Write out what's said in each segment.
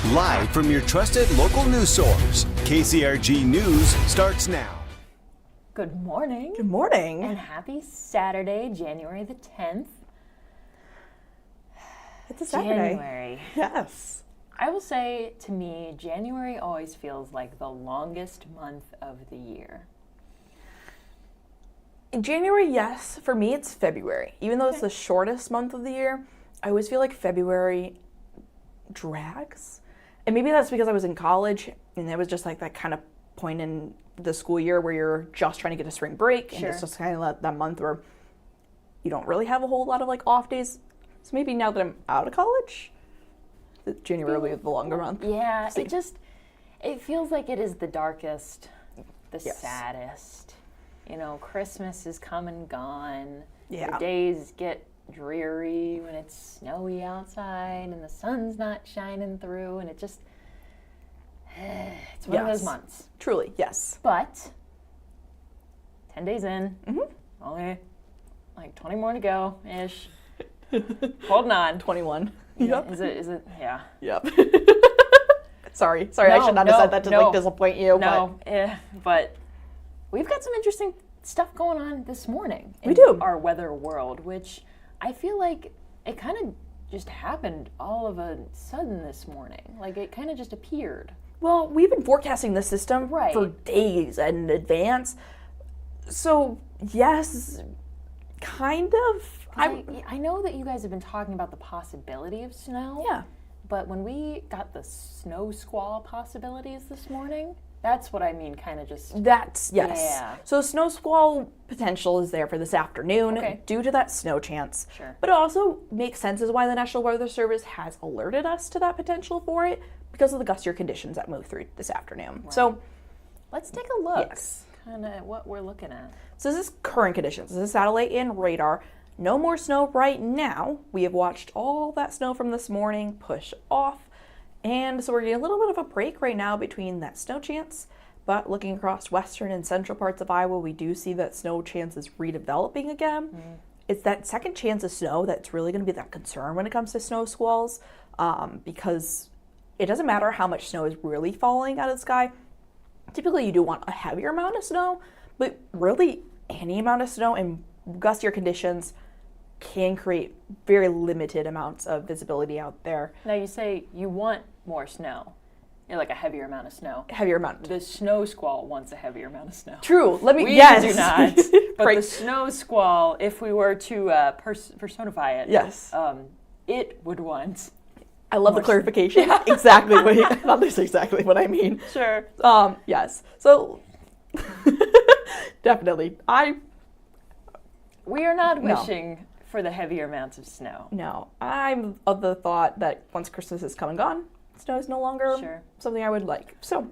Live from your trusted local news source, KCRG News starts now. Good morning. Good morning. And happy Saturday, January the 10th. It's a Saturday. January. Yes. I will say, to me, January always feels like the longest month of the year. In January, yes. For me, it's February. Even though it's the shortest month of the year, I always feel like February drags. And maybe that's because I was in college, and it was just like that kind of point in the school year where you're just trying to get a spring break, and it's just kind of that month where you don't really have a whole lot of like off days. So maybe now that I'm out of college, January will be the longer month. Yeah, it feels like it is the darkest, the saddest. You know, Christmas is come and gone. Yeah. The days get dreary when it's snowy outside and the sun's not shining through, and it just, it's one of those months. Truly, yes. But 10 days in, only like 20 more to go ish. Holding on. 21. Yeah, Yep. Is it? Yeah. Yep. Sorry, I should not have said that to like disappoint you. But we've got some interesting stuff going on this morning in our weather world, which I feel like it kind of just happened all of a sudden this morning. Like it kind of just appeared. Well, we've been forecasting this system for days in advance. So, yes, kind of. I know that you guys have been talking about the possibility of snow. Yeah. But when we got the snow squall possibilities this morning, that's what I mean, kind of just... That's, yes. Yeah. So snow squall potential is there for this afternoon due to that snow chance. Sure. But it also makes sense as why the National Weather Service has alerted us to that potential for it because of the gustier conditions that move through this afternoon. Right. So let's take a look. Yes. Kind of what we're looking at. So this is current conditions. This is satellite and radar. No more snow right now. We have watched all that snow from this morning push off. And so we're getting a little bit of a break right now between that snow chance. But looking across western and central parts of Iowa, we do see that snow chance is redeveloping again. It's that second chance of snow that's really going to be that concern when it comes to snow squalls, because it doesn't matter how much snow is really falling out of the sky. Typically, you do want a heavier amount of snow, but really any amount of snow in gustier conditions can create very limited amounts of visibility out there. Now you say you want more snow. You're like a heavier amount of snow. Heavier amount. The snow squall wants a heavier amount of snow. True. We do not. But the snow squall, if we were to personify it, it would want. I love the clarification. Yeah. Exactly. That's exactly what I mean. Sure. Yes. So definitely, we are not wishing for the heavier amounts of snow. No, I'm of the thought that once Christmas is come and gone, snow is no longer something I would like. So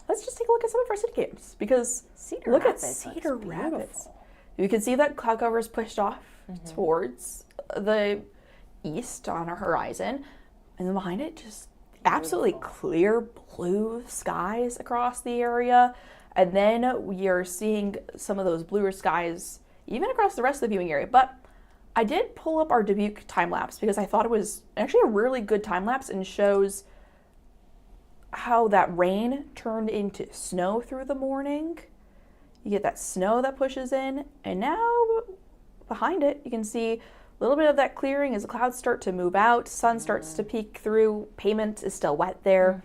let's just take a look at some of our city cams because look at Cedar Rapids. You can see that cloud cover is pushed off towards the east on our horizon, and then behind it, just absolutely clear blue skies across the area. And then we are seeing some of those bluer skies even across the rest of the viewing area. But I did pull up our Dubuque time lapse because I thought it was actually a really good time lapse and shows how that rain turned into snow through the morning. You get that snow that pushes in, and now behind it you can see a little bit of that clearing as the clouds start to move out, sun starts to peek through, pavement is still wet there.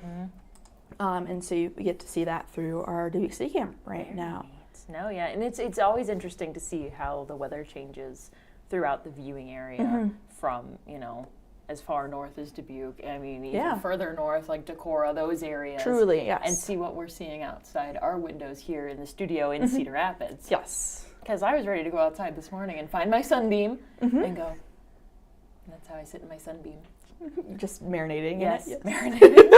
And so you get to see that through our Dubuque City Cam right now. Snow, and it's always interesting to see how the weather changes throughout the viewing area from, as far north as Dubuque. I mean, even further north, like Decorah, those areas. Truly, yes. And see what we're seeing outside our windows here in the studio in Cedar Rapids. Yes. Because I was ready to go outside this morning and find my sunbeam and go. And that's how I sit in my sunbeam. Just marinating. Yes, marinating.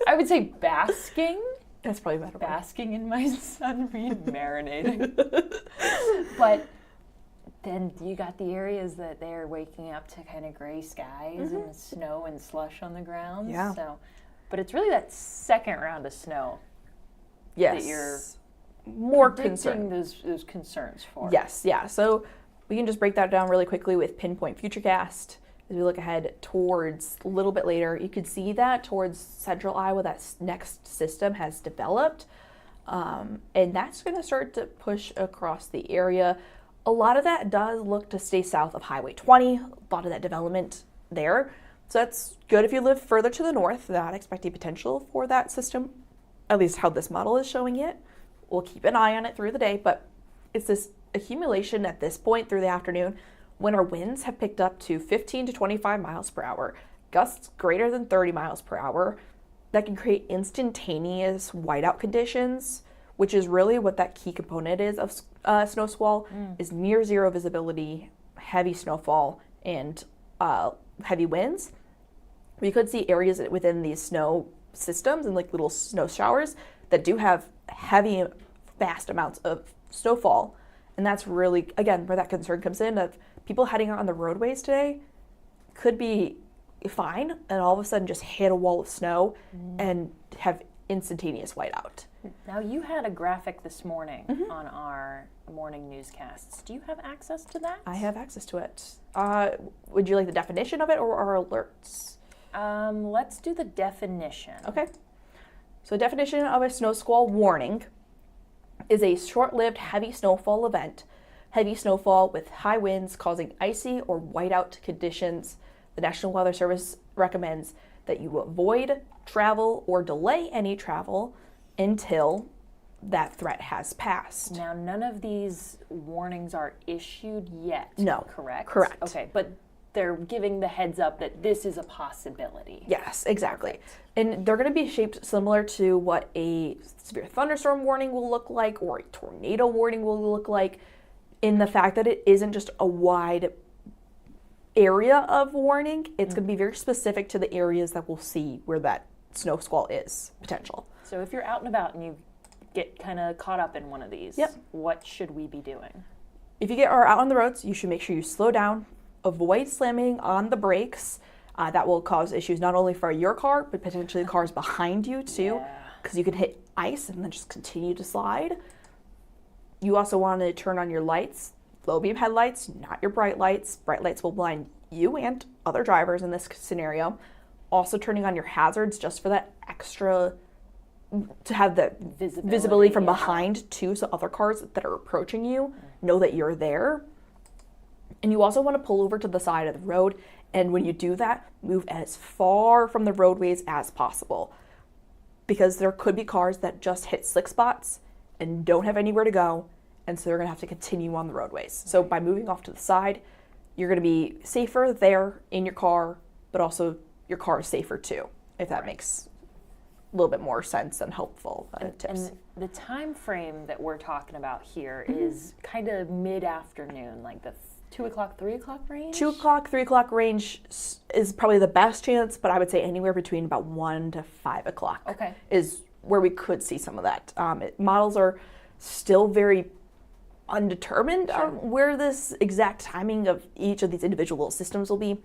I would say basking. That's probably better. Basking in my sunbeam, marinating. But then you got the areas that they're waking up to kind of gray skies and snow and slush on the ground. Yeah. So, but it's really that second round of snow that you're more concerned. Those concerns for. Yes, yeah. So we can just break that down really quickly with Pinpoint Futurecast. as we look ahead towards a little bit later, you could see that towards central Iowa, that next system has developed. And that's going to start to push across the area. A lot of that does look to stay south of Highway 20, a lot of that development there. So that's good if you live further to the north, not expecting potential for that system, at least how this model is showing it. We'll keep an eye on it through the day, but it's this accumulation at this point through the afternoon when our winds have picked up to 15 to 25 miles per hour, gusts greater than 30 miles per hour, that can create instantaneous whiteout conditions, which is really what that key component is of snow squall, is near zero visibility, heavy snowfall, and heavy winds. We could see areas within these snow systems and like little snow showers that do have heavy, vast amounts of snowfall. And that's really, again, where that concern comes in of people heading out on the roadways today could be fine and all of a sudden just hit a wall of snow and have instantaneous whiteout. Now, you had a graphic this morning on our morning newscasts. Do you have access to that? I have access to it. Would you like the definition of it or our alerts? Let's do the definition. Okay. So the definition of a snow squall warning is a short-lived heavy snowfall event. Heavy snowfall with high winds causing icy or whiteout conditions. The National Weather Service recommends that you avoid travel or delay any travel until that threat has passed. Now, none of these warnings are issued yet, No. correct? Correct. Okay, but they're giving the heads up that this is a possibility. Yes, exactly. And they're going to be shaped similar to what a severe thunderstorm warning will look like or a tornado warning will look like, in the fact that it isn't just a wide area of warning. It's going to be very specific to the areas that we'll see where that snow squall is potential. So if you're out and about and you get kind of caught up in one of these, what should we be doing? If you are out on the roads, you should make sure you slow down, avoid slamming on the brakes. That will cause issues not only for your car, but potentially cars behind you too, because you could hit ice and then just continue to slide. You also want to turn on your lights, low beam headlights, not your bright lights. Bright lights will blind you and other drivers in this scenario. Also turning on your hazards just for that extra, to have the visibility from behind too, so other cars that are approaching you know that you're there. And you also want to pull over to the side of the road, and when you do that, move as far from the roadways as possible, because there could be cars that just hit slick spots and don't have anywhere to go, and so they're going to have to continue on the roadways. So by moving off to the side, you're going to be safer there in your car, but also your car is safer too, if that makes a little bit more sense and helpful tips. And the time frame that we're talking about here is kind of mid-afternoon, like the 2 o'clock, 3 o'clock range? 2 o'clock, 3 o'clock range is probably the best chance, but I would say anywhere between about 1 to 5 o'clock is where we could see some of that. Models are still very undetermined on where this exact timing of each of these individual systems will be.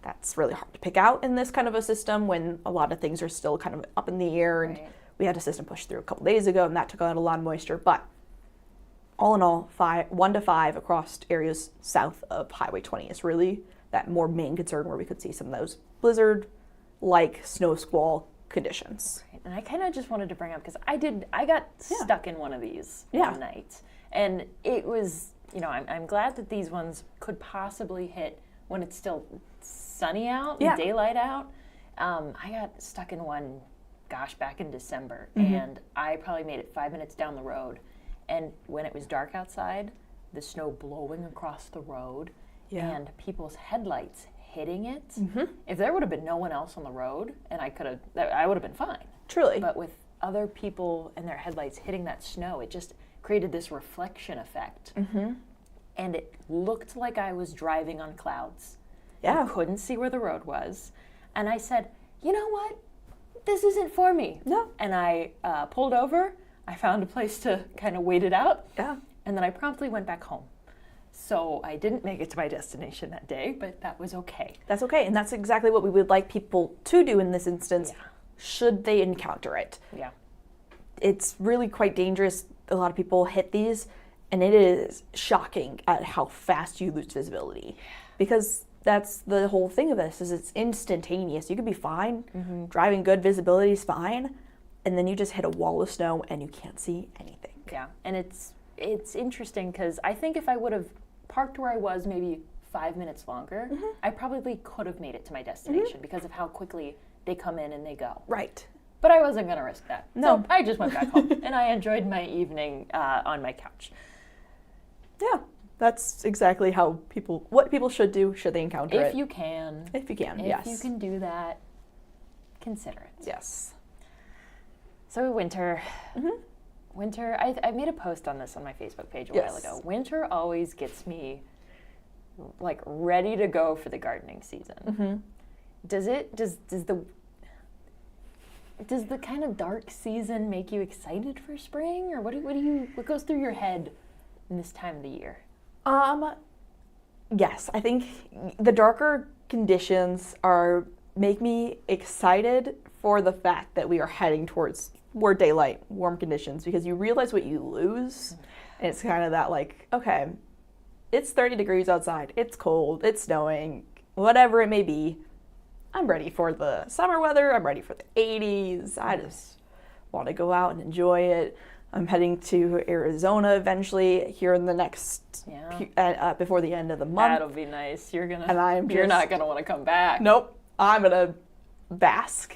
That's really hard to pick out in this kind of a system when a lot of things are still kind of up in the air, and we had a system push through a couple days ago and that took out a lot of moisture. But all in all, 1 to 5 across areas south of Highway 20 is really that more main concern where we could see some of those blizzard-like snow squall conditions. Right. And I kind of just wanted to bring up, because I got stuck in one of these one night. And it was, I'm glad that these ones could possibly hit when it's still sunny out and daylight out. I got stuck in one, back in December, and I probably made it 5 minutes down the road. And when it was dark outside, the snow blowing across the road and people's headlights hitting it. If there would have been no one else on the road, and I would have been fine. Truly. But with other people and their headlights hitting that snow, it just created this reflection effect. And it looked like I was driving on clouds. I couldn't see where the road was. And I said, you know what? This isn't for me. No. And I pulled over. I found a place to kind of wait it out. And then I promptly went back home. So I didn't make it to my destination that day, but that was okay. That's okay. And that's exactly what we would like people to do in this instance, should they encounter it. It's really quite dangerous. A lot of people hit these, and it is shocking at how fast you lose visibility. Because that's the whole thing of this, is it's instantaneous. You could be fine, driving good, visibility is fine, and then you just hit a wall of snow and you can't see anything. Yeah, and it's interesting because I think if I would have parked where I was maybe 5 minutes longer, I probably could have made it to my destination because of how quickly they come in and they go. Right. But I wasn't going to risk that. No. So I just went back home and I enjoyed my evening on my couch. Yeah, that's exactly what people should do should they encounter it. If you can. If you can, yes. If you can do that, consider it. Yes. So winter. Winter, I made a post on this on my Facebook page a while ago. Winter always gets me like ready to go for the gardening season. Does the kind of dark season make you excited for spring, or what goes through your head in this time of the year? Yes, I think the darker conditions make me excited for the fact that we are heading towards more daylight, warm conditions, because you realize what you lose, and it's kind of that like, okay, it's 30 degrees outside, it's cold, it's snowing, whatever it may be. I'm ready for the summer weather. I'm ready for the 80s. I just want to go out and enjoy it. I'm heading to Arizona eventually here in the next, before the end of the month. That'll be nice. You're not gonna want to come back. Nope. I'm gonna bask,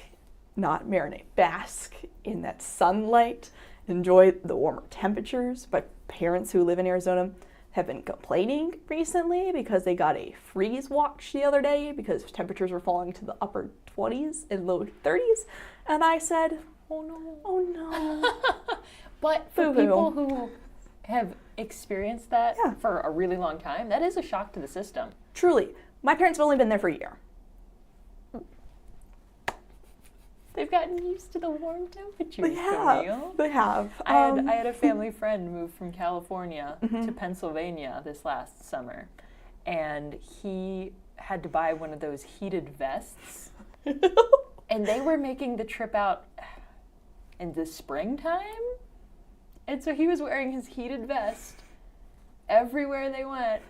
not marinate, bask in that sunlight, enjoy the warmer temperatures. My parents who live in Arizona have been complaining recently because they got a freeze watch the other day because temperatures were falling to the upper 20s and low 30s. And I said, oh no. But for people who have experienced that for a really long time, that is a shock to the system. Truly. My parents have only been there for a year. They've gotten used to the warm temperatures, Camille. They have. I had a family friend move from California to Pennsylvania this last summer, and he had to buy one of those heated vests, and they were making the trip out in the springtime, and so he was wearing his heated vest everywhere they went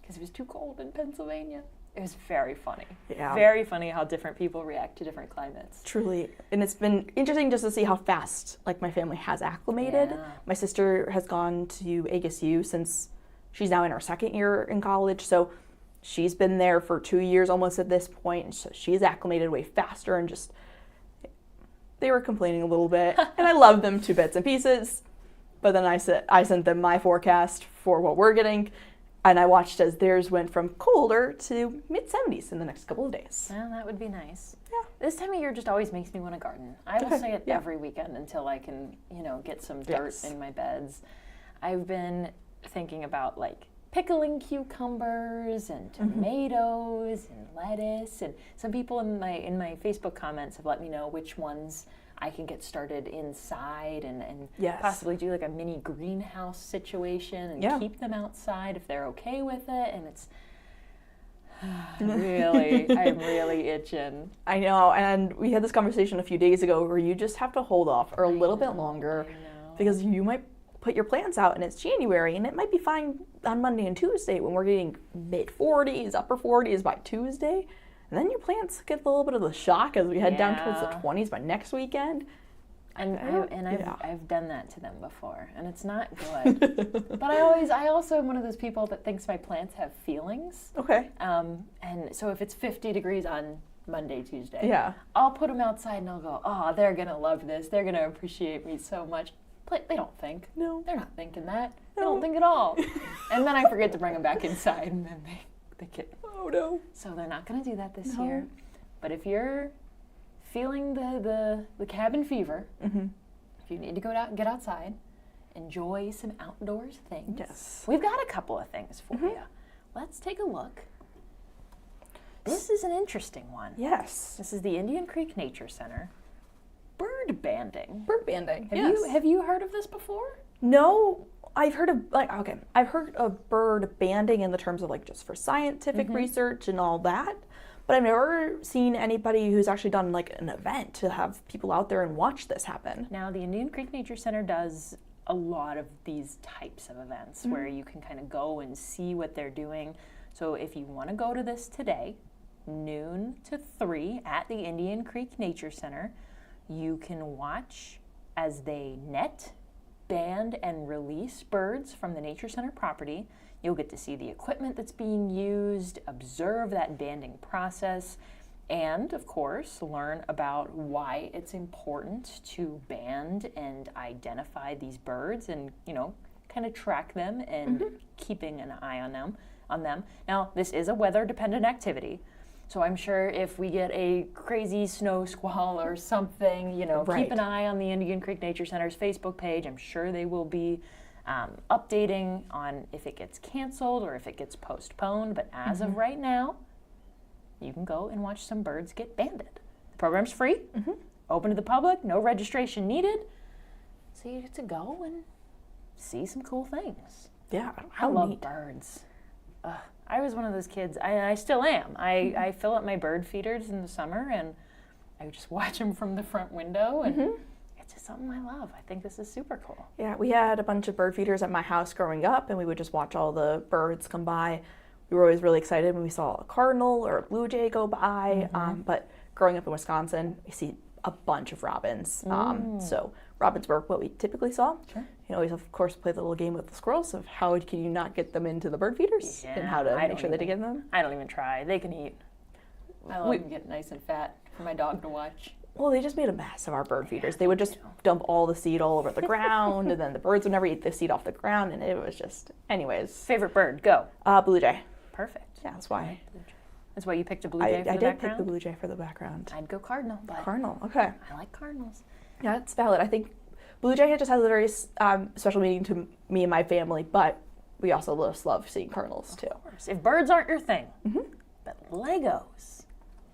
because it was too cold in Pennsylvania. It was very funny. Yeah. Very funny how different people react to different climates. Truly. And it's been interesting just to see how fast my family has acclimated. Yeah. My sister has gone to ASU since she's now in her second year in college. So she's been there for 2 years almost at this point. And so she's acclimated way faster, and just, they were complaining a little bit. And I love them to bits and pieces. But then I sent them my forecast for what we're getting. And I watched as theirs went from colder to mid-70s in the next couple of days. Well, that would be nice. Yeah. This time of year just always makes me want to garden. I will say it every weekend until I can, get some dirt in my beds. I've been thinking about pickling cucumbers and tomatoes and lettuce, and some people in my Facebook comments have let me know which ones I can get started inside and possibly do a mini greenhouse situation and keep them outside if they're okay with it. And it's I'm really itching. I know, and we had this conversation a few days ago where you just have to hold off for a little bit longer because you might put your plants out and it's January, and it might be fine on Monday and Tuesday when we're getting mid-40s, upper 40s by Tuesday. And then your plants get a little bit of the shock as we head down towards the 20s by next weekend. I've done that to them before, and it's not good. But I also am one of those people that thinks my plants have feelings. Okay. And so if it's 50 degrees on Monday, Tuesday, I'll put them outside and I'll go, oh, they're gonna love this. They're gonna appreciate me so much. But they don't think. No. They're not thinking that. They don't think at all. And then I forget to bring them back inside, and then they get. Oh no. So they're not going to do that this year. But if you're feeling the cabin fever, if you need to go out and get outside, enjoy some outdoors things. Yes. We've got a couple of things for you. Let's take a look. This is an interesting one. Yes. This is the Indian Creek Nature Center. Bird banding. Bird banding. Have you heard of this before? No. I've heard of bird banding in the terms of just for scientific research and all that, but I've never seen anybody who's actually done an event to have people out there and watch this happen. Now, the Indian Creek Nature Center does a lot of these types of events where you can kind of go and see what they're doing. So if you want to go to this today, noon to 3 at the Indian Creek Nature Center, you can watch as they net, band, and release birds from the Nature Center property. You'll get to see the equipment that's being used, observe that banding process, and, of course, learn about why it's important to band and identify these birds and, kind of track them and keeping an eye on them. Now, this is a weather-dependent activity, so I'm sure if we get a crazy snow squall or something, keep an eye on the Indian Creek Nature Center's Facebook page. I'm sure they will be updating on if it gets canceled or if it gets postponed, but as of right now, you can go and watch some birds get banded. The program's free, open to the public, no registration needed, so you get to go and see some cool things. Yeah, I love birds. I was one of those kids, I still am. I fill up my bird feeders in the summer and I just watch them from the front window, and it's just something I love. I think this is super cool. Yeah, we had a bunch of bird feeders at my house growing up, and we would just watch all the birds come by. We were always really excited when we saw a cardinal or a blue jay go by, but growing up in Wisconsin, we see a bunch of robins. So robins were what we typically saw. Sure. You always, of course, play the little game with the squirrels of how can you not get them into the bird feeders and how to make sure that they get them. I don't even try. They can eat. I love them get nice and fat for my dog to watch. Well, they just made a mess of our bird feeders. They would just dump all the seed all over the ground, and then the birds would never eat the seed off the ground, and it was just, anyways. Favorite bird, go. Blue jay. Perfect. Yeah, that's why. That's why you picked a blue jay for the background? I did pick the blue jay for the background. I'd go cardinal. But cardinal, okay. I like cardinals. Yeah, it's valid. I think blue jay just has a very special meaning to me and my family, but we also just love seeing cardinals too. Of course. If birds aren't your thing, but Legos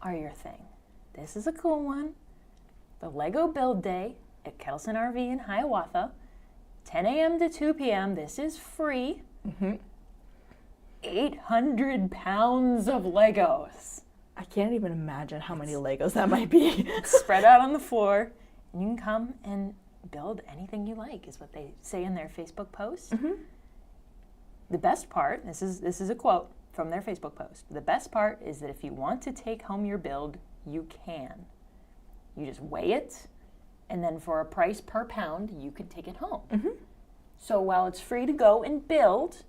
are your thing. This is a cool one. The Lego Build Day at Kettleson RV in Hiawatha, 10 a.m. to 2 p.m. This is free. 800 pounds of Legos. I can't even imagine how many Legos that might be. Spread out on the floor. And you can come and build anything you like, is what they say in their Facebook post. The best part, this is a quote from their Facebook post. The best part is that if you want to take home your build, you can. You just weigh it, and then for a price per pound, you can take it home. So while it's free to go and build,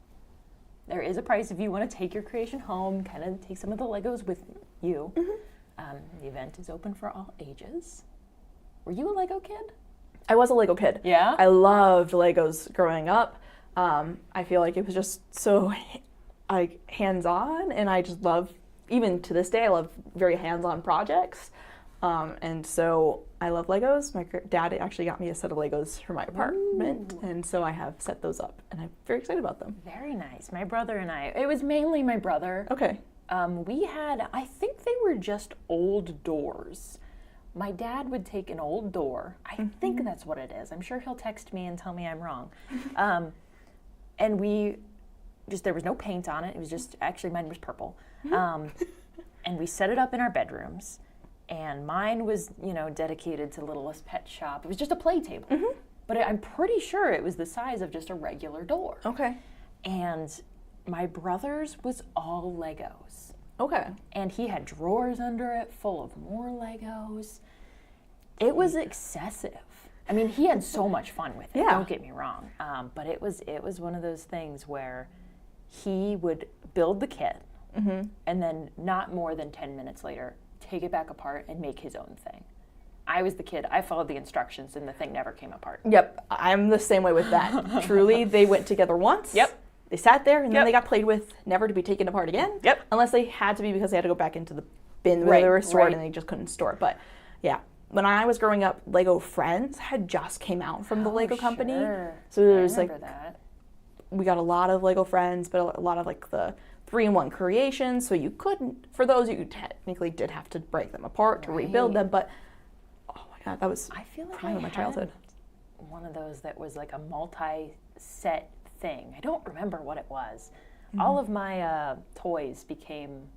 there is a price if you want to take your creation home, kind of take some of the Legos with you. The event is open for all ages. Were you a Lego kid? I was a Lego kid. Yeah? I loved Legos growing up. I feel like it was just so hands-on, and I just love, even to this day, I love very hands-on projects. And so I love Legos. My dad actually got me a set of Legos for my apartment, and so I have set those up, and I'm very excited about them. Very nice. My brother and I, it was mainly my brother. Okay. We had, I think they were just old doors. My dad would take an old door. I think that's what it is. I'm sure he'll text me and tell me I'm wrong. And there was no paint on it. It was just, actually mine was purple. And we set it up in our bedrooms. And mine was, dedicated to Littlest Pet Shop. It was just a play table. But I'm pretty sure it was the size of just a regular door. Okay. And my brother's was all Legos. Okay. And he had drawers under it full of more Legos. It was excessive. I mean, he had so much fun with it, don't get me wrong. But it was one of those things where he would build the kit, and then not more than 10 minutes later, take it back apart and make his own thing. I was the kid. I followed the instructions, and the thing never came apart. Yep, I'm the same way with that. Truly, they went together once. Yep. They sat there, and then they got played with, never to be taken apart again. Yep. Unless they had to be because they had to go back into the bin where they were stored, and they just couldn't store it. But yeah, when I was growing up, Lego Friends had just came out from the Lego company. So there was we got a lot of Lego Friends, but a lot of the 3-in-1 creations. So you couldn't, for those, you technically did have to break them apart to rebuild them. But oh my God, that was prime of my childhood. One of those that was like a multi-set thing. I don't remember what it was. All of my toys became,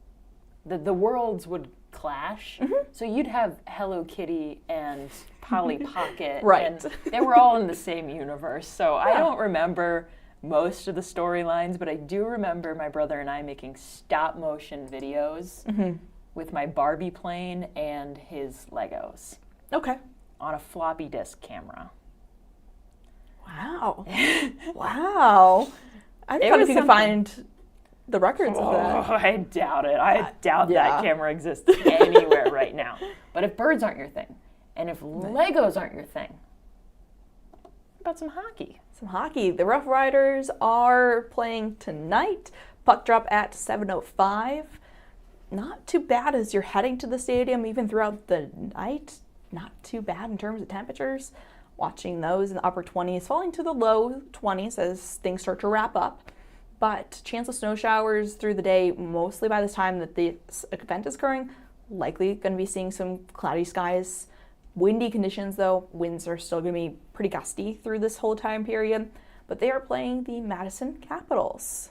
the worlds would clash. So you'd have Hello Kitty and Polly Pocket. And they were all in the same universe. So I don't remember most of the storylines, but I do remember my brother and I making stop motion videos with my Barbie plane and his Legos. Okay. On a floppy disk camera. Wow. Wow. I don't know if you can find the records of that. I doubt it. I doubt that camera exists anywhere right now. But if birds aren't your thing, and if Legos aren't your thing, what about some hockey? Some hockey. The Rough Riders are playing tonight. Puck drop at 7:05. Not too bad as you're heading to the stadium, even throughout the night. Not too bad in terms of temperatures. Watching those in the upper 20s, falling to the low 20s as things start to wrap up. But chance of snow showers through the day, mostly by the time that the event is occurring. Likely going to be seeing some cloudy skies. Windy conditions, though. Winds are still going to be pretty gusty through this whole time period. But they are playing the Madison Capitals.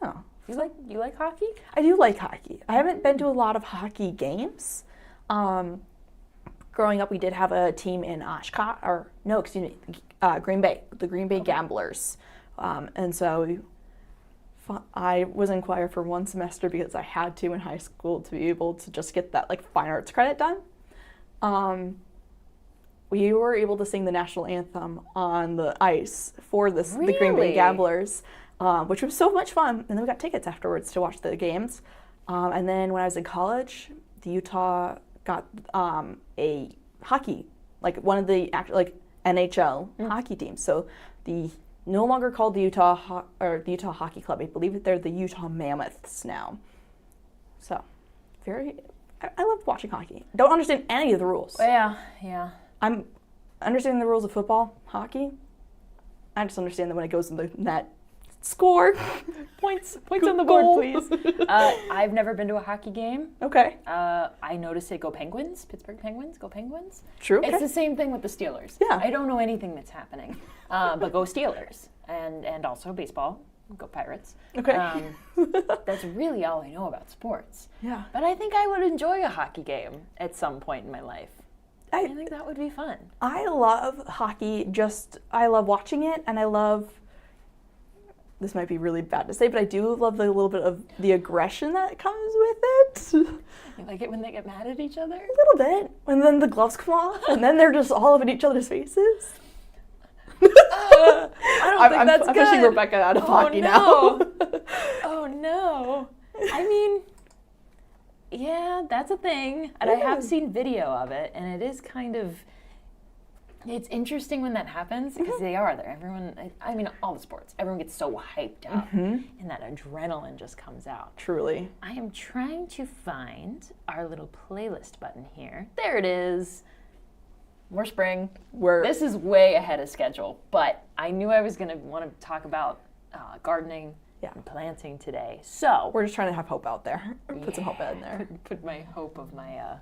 Yeah. You like hockey? I do like hockey. I haven't been to a lot of hockey games. Growing up, we did have a team in Green Bay, the Green Bay Gamblers. And so I was in choir for one semester because I had to in high school to be able to just get that fine arts credit done. We were able to sing the national anthem on the ice for the Green Bay Gamblers, which was so much fun. And then we got tickets afterwards to watch the games. And then when I was in college, the Utah got a hockey, one of the NHL hockey teams. So the no longer called the Utah Hockey Club. I believe they're the Utah Mammoths now. So I love watching hockey. Don't understand any of the rules. Yeah. I'm understanding the rules of football, hockey. I just understand that when it goes in the net, score. Points on the board, please. I've never been to a hockey game. Okay. I noticed say go Penguins, Pittsburgh Penguins, go Penguins. True. It's the same thing with the Steelers. Yeah. I don't know anything that's happening, but go Steelers. And also baseball, go Pirates. Okay. That's really all I know about sports. Yeah. But I think I would enjoy a hockey game at some point in my life. I think that would be fun. I love hockey. I love watching it, and I love. This might be really bad to say, but I do love the little bit of the aggression that comes with it. You like it when they get mad at each other? A little bit. And then the gloves come off, and then they're just all up in each other's faces. I'm pushing Rebekah out of hockey now. Oh, no. I mean, yeah, that's a thing. And I have seen video of it, and it is kind of... It's interesting when that happens because they are there. Everyone, all the sports, everyone gets so hyped up and that adrenaline just comes out. Truly. I am trying to find our little playlist button here. There it is. We're spring. This is way ahead of schedule, but I knew I was going to want to talk about gardening and planting today. So we're just trying to have hope out there. Put some hope in there. Put my hope of my...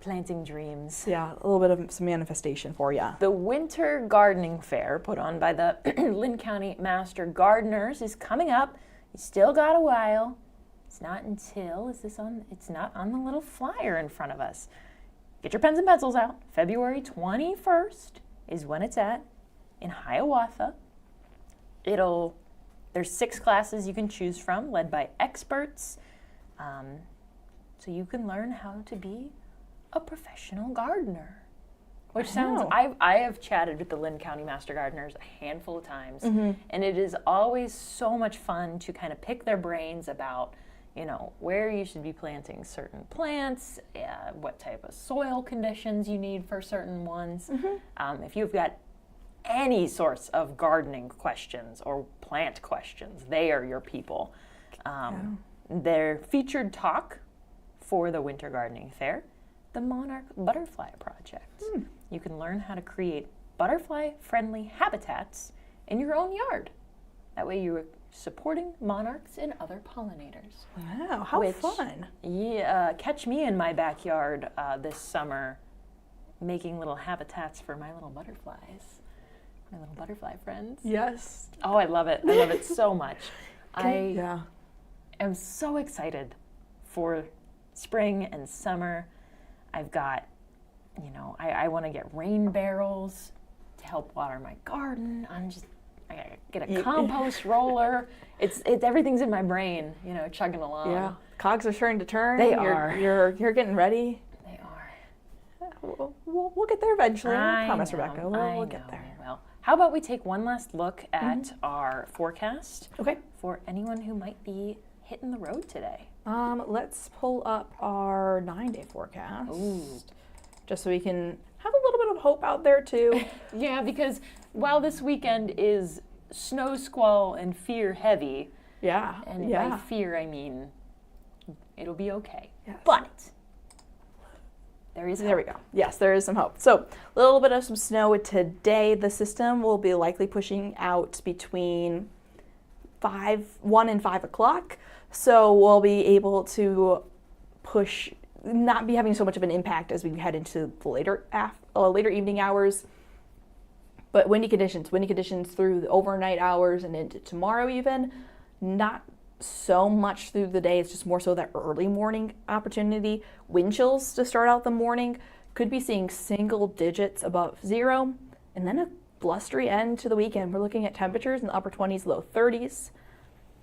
planting dreams. Yeah, a little bit of some manifestation for you. The Winter Gardening Fair put on by the Linn County Master Gardeners is coming up. You still got a while. It's not on the little flyer in front of us. Get your pens and pencils out. February 21st is when it's at in Hiawatha. There's 6 classes you can choose from, led by experts. So you can learn how to be a professional gardener, which sounds, I have chatted with the Linn County Master Gardeners a handful of times, and it is always so much fun to kind of pick their brains about, where you should be planting certain plants, what type of soil conditions you need for certain ones. If you've got any sorts of gardening questions or plant questions, they are your people. Their featured talk for the Winter Gardening Fair, the Monarch Butterfly Project. You can learn how to create butterfly-friendly habitats in your own yard. That way you're supporting monarchs and other pollinators. Wow, how fun. Yeah, catch me in my backyard this summer making little habitats for my little butterflies, my little butterfly friends. Yes. Oh, I love it. I love it so much. I am so excited for spring and summer. I've got, I want to get rain barrels to help water my garden. get a compost roller. It's everything's in my brain, you know, chugging along. Yeah, cogs are starting to turn. They are. You're getting ready. They are. We'll get there eventually. I promise, Rebekah. We'll get there. Well, how about we take one last look at our forecast? Okay. For anyone who might be hitting the road today. Let's pull up our 9-day forecast. Ooh. Just so we can have a little bit of hope out there too. Yeah, because while this weekend is snow squall and fear heavy, and by fear I mean it'll be okay. Yes. But there is hope. There we go. Yes, there is some hope. So a little bit of some snow today. The system will be likely pushing out between 1 and 5 o'clock. So we'll be able to not be having so much of an impact as we head into the later evening hours. But windy conditions through the overnight hours and into tomorrow even. Not so much through the day. It's just more so that early morning opportunity. Wind chills to start out the morning. Could be seeing single digits above 0. And then a blustery end to the weekend. We're looking at temperatures in the upper 20s, low 30s.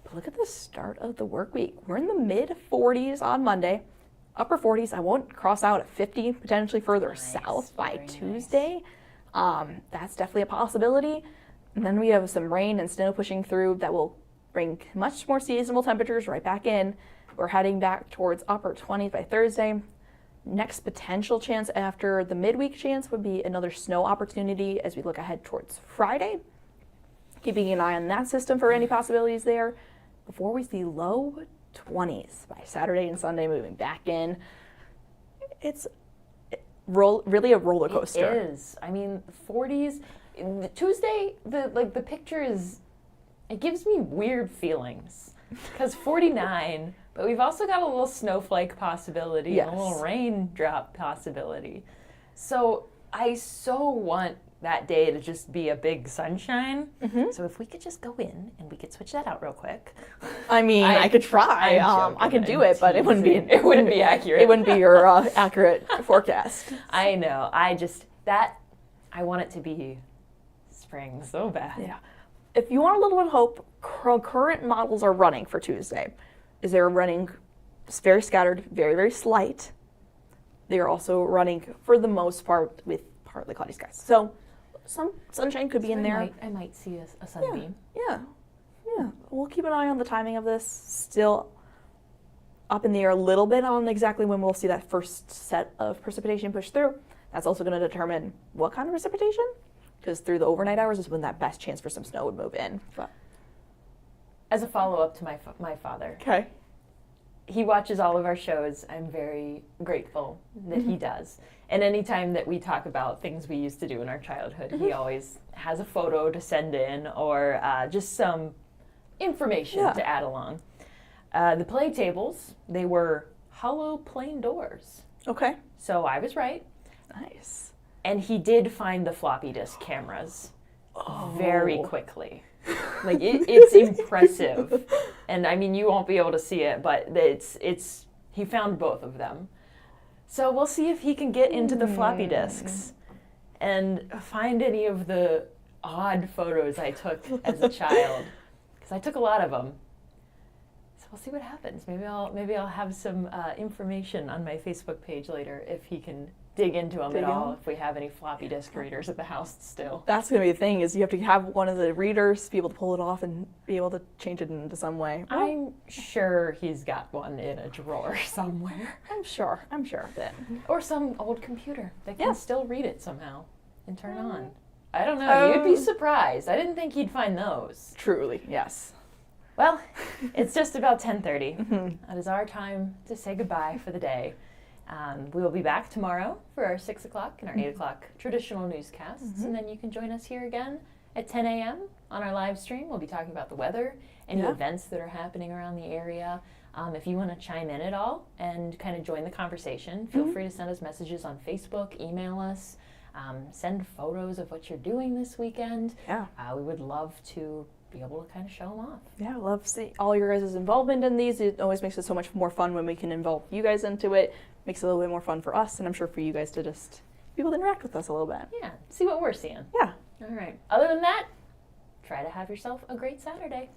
But look at the start of the work week. We're in the mid 40s on Monday. Upper 40s. I won't cross out at 50, potentially further south by Tuesday. That's definitely a possibility. And then we have some rain and snow pushing through that will bring much more seasonable temperatures right back in. We're heading back towards upper 20s by Thursday. Next potential chance after the midweek chance would be another snow opportunity as we look ahead towards Friday. Keeping an eye on that system for any possibilities there before we see low 20s by Saturday and Sunday moving back in. It's really a roller coaster. It is. I mean, 40s. Tuesday, the picture is, it gives me weird feelings. Because 49, but we've also got a little snowflake possibility and a little raindrop possibility. So I so want that day to just be a big sunshine. So if we could just go in and we could switch that out real quick. I mean, I could try. I could do it, but it wouldn't be accurate. It wouldn't be your accurate forecast. I know. I want it to be spring so bad. Yeah. If you want a little bit of hope, current models are running for Tuesday. They're running very scattered, very, very slight. They are also running, for the most part, with partly cloudy skies. So some sunshine could be in there. I might see a sunbeam. Yeah. We'll keep an eye on the timing of this. Still up in the air a little bit on exactly when we'll see that first set of precipitation push through. That's also going to determine what kind of precipitation, because through the overnight hours is when that best chance for some snow would move in. But as a follow-up to my father. Okay. He watches all of our shows. I'm very grateful that he does. And anytime that we talk about things we used to do in our childhood, he always has a photo to send in or just some information to add along. The play tables, they were hollow plain doors. Okay. So I was right. Nice. And he did find the floppy disk cameras very quickly. Like it's impressive. And I mean, you won't be able to see it, but he found both of them. So we'll see if he can get into the floppy disks and find any of the odd photos I took as a child, because I took a lot of them. So we'll see what happens. Maybe I'll have some information on my Facebook page later if he can dig into them at all, if we have any floppy disk readers at the house still. That's going to be the thing, is you have to have one of the readers be able to pull it off and be able to change it into some way. I'm sure he's got one in a drawer somewhere. I'm sure of it. Or some old computer that can still read it somehow and turn on. I don't know. You'd be surprised. I didn't think he'd find those. Truly, yes. Well, it's just about 10:30. That is our time to say goodbye for the day. We will be back tomorrow for our 6 o'clock and our 8 o'clock traditional newscasts. And then you can join us here again at 10 a.m. on our live stream. We'll be talking about the weather, any events that are happening around the area. If you want to chime in at all and kind of join the conversation, feel free to send us messages on Facebook, email us, send photos of what you're doing this weekend. We would love to be able to kind of show them off. Yeah, I love to see all your guys' involvement in these. It always makes it so much more fun when we can involve you guys into it. Makes it a little bit more fun for us, and I'm sure for you guys to just be able to interact with us a little bit. Yeah, see what we're seeing. Yeah. All right. Other than that, try to have yourself a great Saturday.